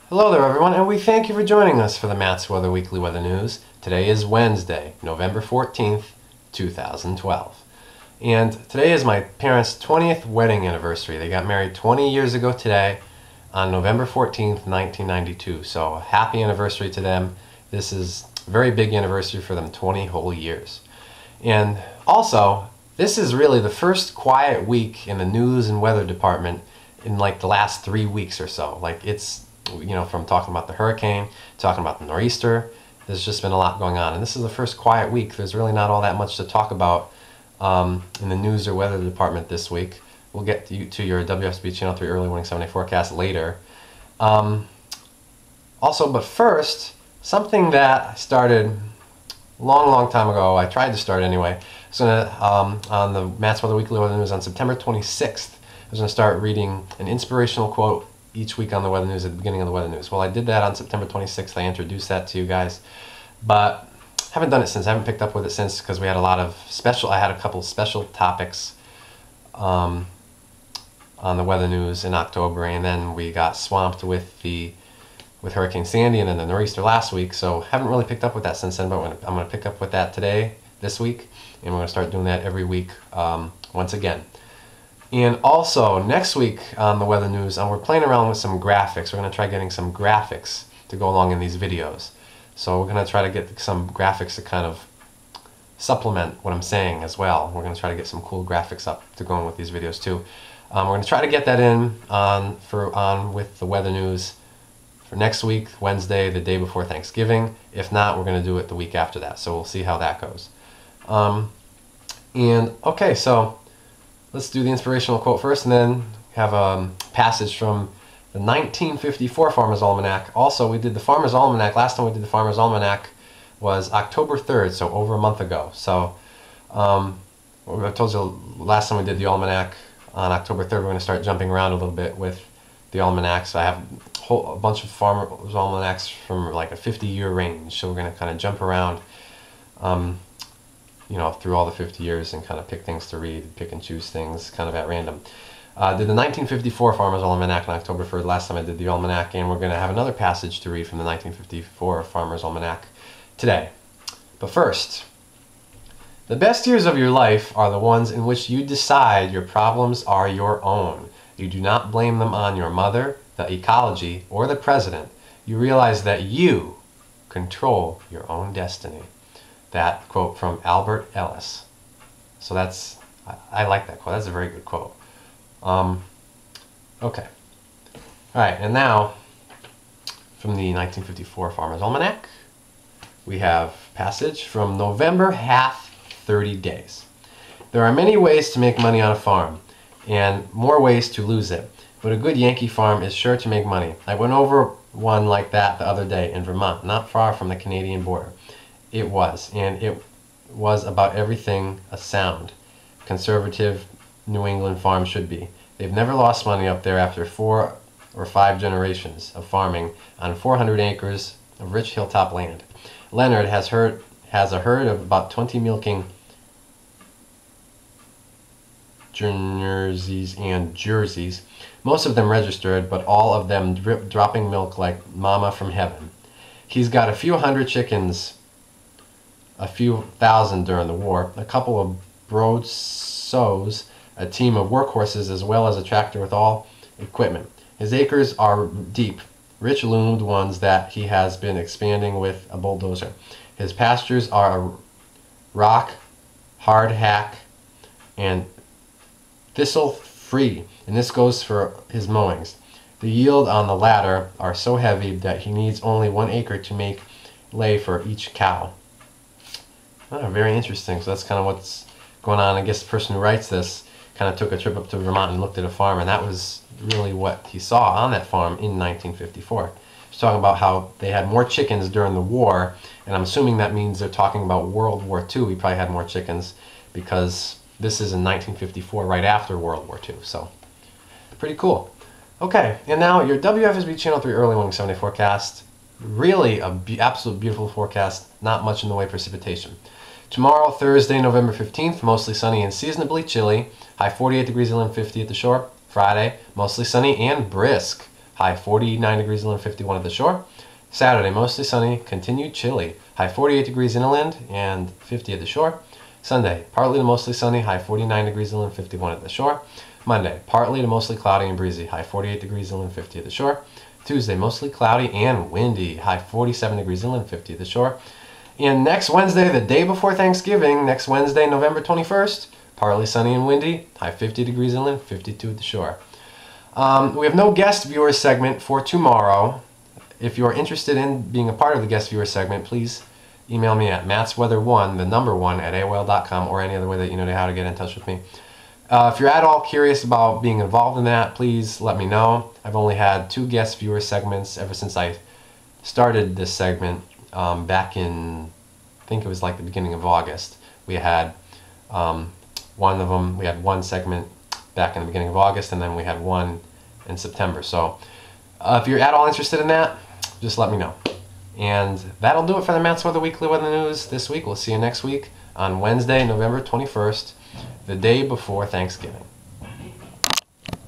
Hello there everyone, and we thank you for joining us for the Matt's Weather Weekly Weather News. Today is Wednesday, November 14th, 2012. And today is my parents' 20th wedding anniversary. They got married 20 years ago today on November 14th, 1992. So happy anniversary to them. This is a very big anniversary for them, 20 whole years. And also, this is really the first quiet week in the news and weather department in like the last 3 weeks or so. Like it's, from talking about the hurricane, talking about the nor'easter, there's just been a lot going on. And this is the first quiet week. There's really not all that much to talk about in the news or weather department this week. We'll get to your WFSB Channel 3 early morning 7-day forecast later. Also, but first, something that I started a long time ago, I tried to start anyway. On the Matt's Weather Weekly Weather News on September 26th, I was going to start reading an inspirational quote each week on the weather news at the beginning of the weather news. Well, I did that on September 26th. I introduced that to you guys, but haven't done it since. I haven't picked up with it since because we had I had a couple special topics on the weather news in October, and then we got swamped with Hurricane Sandy and then the nor'easter last week, so haven't really picked up with that since then, but I'm going to pick up with that this week, and we're going to start doing that every week once again. And also, next week on the weather news, we're playing around with some graphics. We're going to try getting some graphics to go along in these videos. So we're going to try to get some graphics to kind of supplement what I'm saying as well. We're going to try to get some cool graphics up to go in with these videos too. We're going to try to get that in on with the weather news for next week, Wednesday, the day before Thanksgiving. If not, we're going to do it the week after that. So we'll see how that goes. Okay, so let's do the inspirational quote first, and then have a passage from the 1954 Farmer's Almanac. Also, we did the Farmer's Almanac. Last time we did the Farmer's Almanac was October 3rd, so over a month ago. So I told you last time we did the Almanac on October 3rd, we're going to start jumping around a little bit with the Almanacs. I have a bunch of Farmer's Almanacs from like a 50-year range, so we're going to kind of jump around through all the 50 years and kind of pick things to read, pick and choose things kind of at random. Did the 1954 Farmer's Almanac on October 3rd, last time I did the Almanac, and we're going to have another passage to read from the 1954 Farmer's Almanac today. But first, the best years of your life are the ones in which you decide your problems are your own. You do not blame them on your mother, the ecology, or the president. You realize that you control your own destiny. That quote from Albert Ellis. So I like that quote. That's a very good quote. Okay. Alright, and now from the 1954 Farmer's Almanac, we have passage from November hath 30 days. There are many ways to make money on a farm, and more ways to lose it. But a good Yankee farm is sure to make money. I went over one like that the other day in Vermont, not far from the Canadian border. It was about everything a sound, conservative New England farm should be. They've never lost money up there after 4 or 5 generations of farming on 400 acres of rich hilltop land. Leonard has a herd of about 20 milking jerseys, most of them registered, but all of them dropping milk like mama from heaven. He's got a few hundred chickens, a few thousand during the war, a couple of brood sows, a team of workhorses, as well as a tractor with all equipment. His acres are deep, rich loomed ones that he has been expanding with a bulldozer. His pastures are a rock, hard hack, and thistle free, and this goes for his mowings. The yield on the latter are so heavy that he needs only 1 acre to make lay for each cow. Oh, very interesting. So that's kind of what's going on. I guess the person who writes this kind of took a trip up to Vermont and looked at a farm, and that was really what he saw on that farm in 1954. He's talking about how they had more chickens during the war, and I'm assuming that means they're talking about World War II. He probably had more chickens because this is in 1954, right after World War II. So pretty cool. Okay, and now your WFSB Channel 3 early morning 7-day forecast. Really absolute beautiful forecast, not much in the way of precipitation. Tomorrow, Thursday, November 15th, mostly sunny and seasonably chilly. High 48 degrees inland, 50 at the shore. Friday, mostly sunny and brisk. high 49 degrees inland, 51 at the shore. Saturday, mostly sunny, continued chilly, high 48 degrees inland and 50 at the shore. Sunday, partly to mostly sunny, high 49 degrees inland, 51 at the shore. Monday, partly to mostly cloudy and breezy, high 48 degrees inland, 50 at the shore. Tuesday, mostly cloudy and windy, high 47 degrees inland, 50 at the shore. And next Wednesday, the day before Thanksgiving, next Wednesday, November 21st, partly sunny and windy, high 50 degrees inland, 52 at the shore. We have no guest viewer segment for tomorrow. If you're interested in being a part of the guest viewer segment, please email me at mattsweather1, the number 1, at AOL.com, or any other way that you know how to get in touch with me. If you're at all curious about being involved in that, please let me know. I've only had 2 guest viewer segments ever since I started this segment back in, I think it was like the beginning of August. We had one of them, we had one segment back in the beginning of August, and then we had one in September. So if you're at all interested in that, just let me know. And that'll do it for the Matt's Weather Weekly Weather News this week. We'll see you next week on Wednesday, November 21st, the day before Thanksgiving.